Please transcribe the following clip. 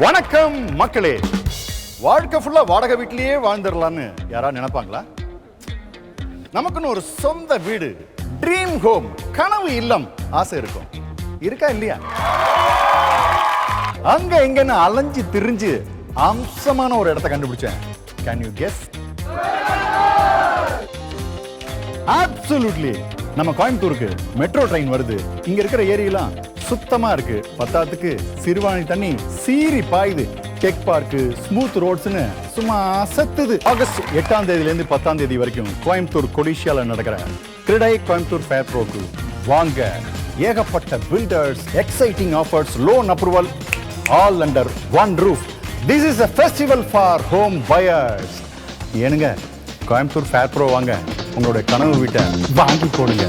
வணக்கம் மக்களே. வாழ்க்கை ஃபுல்லா வாடகை வீட்லயே வாழ்ந்துடலான்னு யாராவது நினைப்பாங்களா? நமக்குன்னு ஒரு சொந்த வீடு, ட்ரீம் ஹோம், கனவு இல்லம் ஆசை இருக்கும். இருக்கா இல்லையா? அங்க இங்கன்னு அலைஞ்சு திரிஞ்சு அம்சமான ஒரு இடத்தை கண்டுபிடிச்சேன். Can you guess? அப்சல்யூட்லி. நம்ம கோயம்புத்தூருக்கு மெட்ரோ ட்ரெயின் வருது. இங்க இருக்கிற ஏரியெல்லாம் சுத்தமா இருக்கு. பத்தாத்துக்கு சிறுவாணி தண்ணி சீறி பாயுது. டெக் பார்க்கு, ஸ்மூத் ரோட்ஸ்னு சும்மா அசத்துது. ஆகஸ்ட் 8ஆம் தேதியிலேருந்து 10ஆம் தேதி வரைக்கும் கோயம்புத்தூர் கொடிஷியால நடக்கிற கிரடை கோயம்புத்தூர் ஃபேர் ப்ரோக்கு வாங்க. ஏகப்பட்ட builders, exciting offers, loan approval, all under one roof. This is a festival for home buyers. ஏனுங்க, கோயம்புத்தூர் ஃபேர் ப்ரோ வாங்க, உங்களுடைய கனவு வீட்டை வாங்கி போடுங்க.